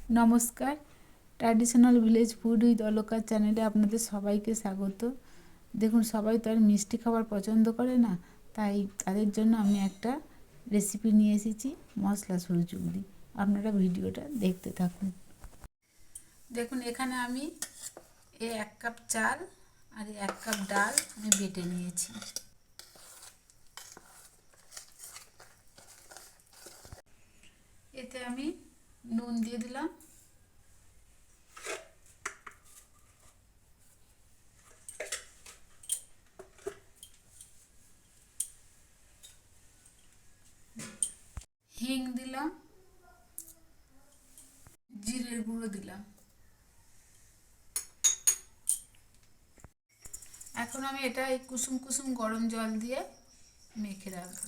নমস্কার, traditional village food with Alka চ্যানেলে আপনাদের সবাইকে স্বাগত। দেখুন, সবাই তো আর মিষ্টি খাবার পছন্দ করে না, তাই তাদের জন্য আমি একটা রেসিপি নিয়ে এসেছি, মশলা সরুচুগলি। আপনারা ভিডিওটা দেখতে থাকুন। দেখুন, এখানে আমি এই 1 কাপ চাল আর 1 কাপ ডাল আমি বেটে নিয়েছি। এতে আমি নুন দিয়ে দিলাম, হিং দিলাম, জিরের গুঁড়ো দিলাম। এখন আমি এটা এই কুসুম কুসুম গরম জল দিয়ে মেখে রাখবো।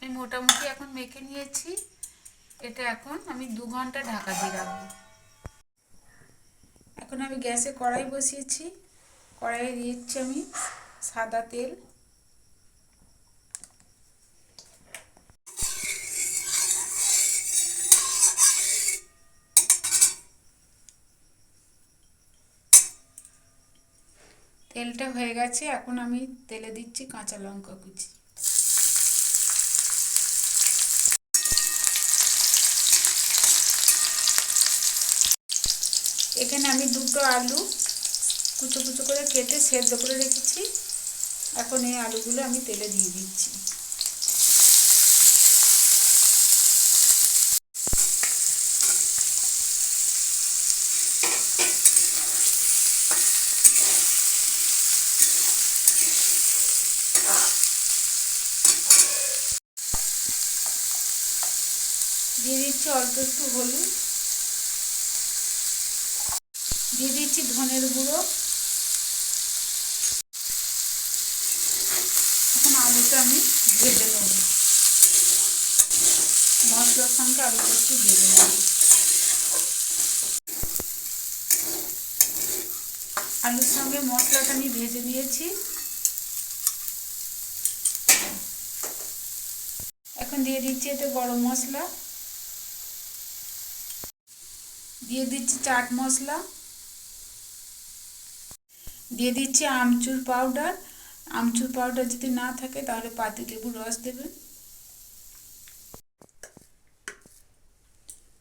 আমি মোটামুটি এখন মেখে নিয়েছি। এটা এখন আমি 2 ঘন্টা ঢাকা দিয়ে রাখবো। এখন আমি গ্যাসে কড়াই বসিয়েছি। কড়াইয়ে দিয়েছি আমি সাদা তেল। তেলটা হয়ে গেছে, এখন আমি তেলে দিচ্ছি কাঁচা লঙ্কা কুচি। এখানে আমি 2টো আলু কুচো কুচো করে কেটে সেদ্ধ করে রেখেছি। এখন এই আলুগুলো আমি তেলে দিয়ে দিচ্ছি। দিয়ে দিচ্ছি অল্প একটু হলুদ, দিয়ে দিচ্ছি ধনের গুঁড়ো। এখন আলুটা আমি ভেজে নেব, মশলার সঙ্গে আলুটা একটু ভেজে নেব। আলুর সঙ্গে মশলাটা আমি ভেজে নিয়েছি। এখন দিয়ে দিচ্ছি এতে গরম মশলা, দিয়ে দিচ্ছি চাট মশলা, দিয়ে দিচ্ছি আমচুর পাউডার। আমচুর পাউডার যদি না থাকে তাহলে পাতিলেবুর রস দেবেন।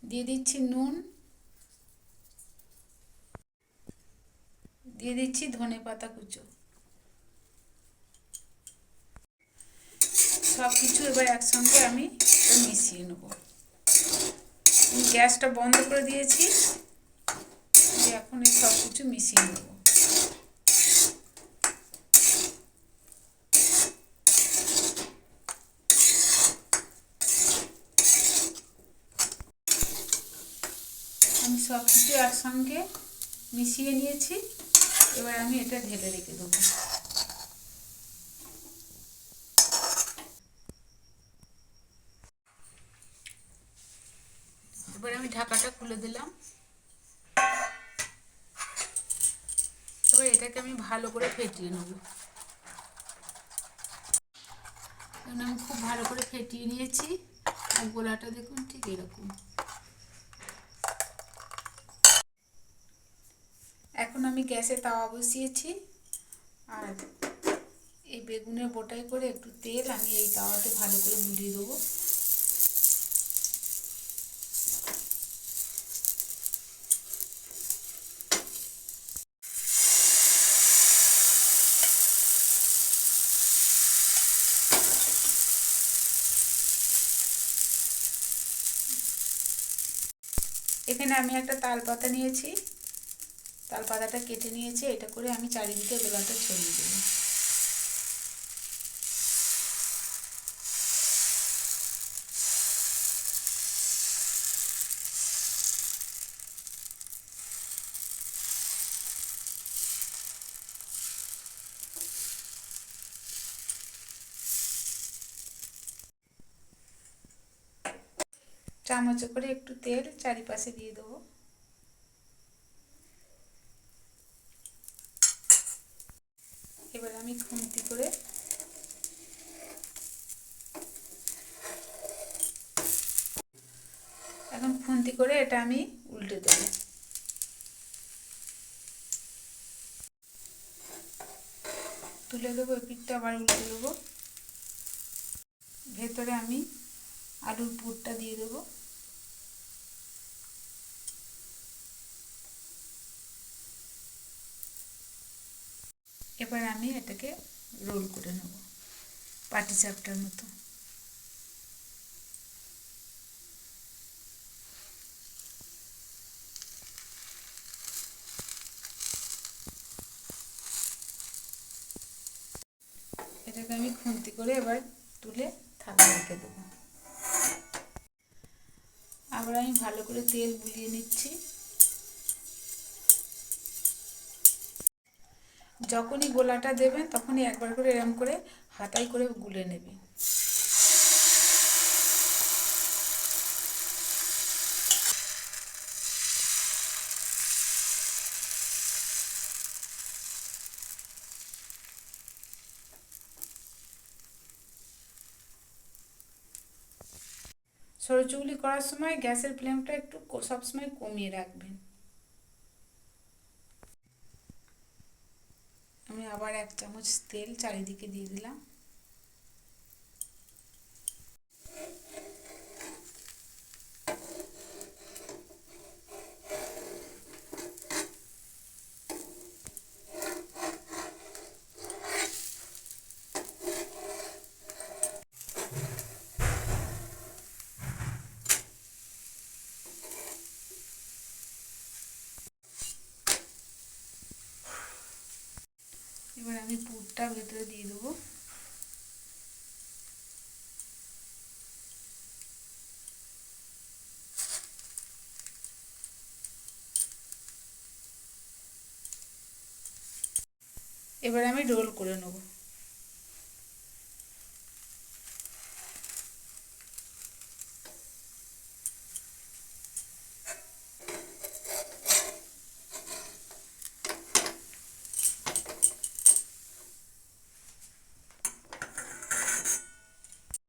দিয়ে দিচ্ছি নুন, দিয়ে দিচ্ছি ধনেপাতা কুচো। সব কিছু এবার একসঙ্গে আমি মিশিয়ে নেব। গ্যাসটা বন্ধ করে দিয়েছি। এখন এই সব কিছু মিশিয়ে নেব। আমি সব কিছু একসঙ্গে মিশিয়ে নিয়েছি। এবার আমি এটা ঢেলে রেখে দেবো। এবার আমি ঢাকাটা খুলে দিলাম। এবার এটাকে আমি ভালো করে ফেটিয়ে নেব। আমি খুব ভালো করে ফেটিয়ে নিয়েছি। আর গোলাটা দেখুন ঠিক এরকম। এখন আমি গ্যাসে তাওয়া বসিয়েছি, আর এই বেগুনের বোটায় করে একটু তেল আমি এই তাওয়াতে ভালো করে বুলিয়ে দেবো। এখানে আমি একটা তাল পাতা নিয়েছি, তাল পাতাটা কেটে নিয়েছি। এটা করে আমি চারিদিকে গোলাটা ছড়িয়ে দেবো। চামচে করে একটু তেল চারিপাশে দিয়ে দেবো। এবার আমি খুন্তি করে এটা আমি উল্টে দেবো। তুলে দেবো, পিঠটা আবার উল্টে দেবো। ভেতরে আমি আলুর পুরটা দিয়ে দেবো। এবার আমি এটাকে রোল করে নেব পাটিসাপটার মতো। এটাকে আমি খুন্তি করে এবার তুলে থালা রেখে দেবো। আবার আমি ভালো করে তেল বুলিয়ে নিচ্ছি। যখনই গোলাটা দেবেন তখনই একবার করে এরম করে হাতায় করে গুলে নেবেন। সরুচুগলি করার সময় গ্যাসের ফ্লেমটা একটু সবসময় কমিয়ে রাখবেন। আমি আবার 1 চামচ তেল চারিদিকে দিয়ে দিলাম। এবার আমি পুরটা ভেতরে দিয়ে দেবো। এবার আমি রোল করে নেব।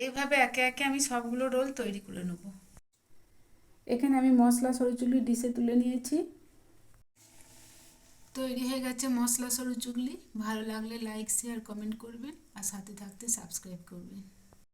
এইভাবে একে একে আমি সবগুলো রোল তৈরি করে নেব। এখানে আমি মশলা সরুচুগলি ডিশে তুলে নিয়েছি। তৈরি হয়ে গেছে মশলা সরুচুগলি। ভালো লাগলে লাইক শেয়ার কমেন্ট করবেন আর সাথে থাকতে সাবস্ক্রাইব করবেন।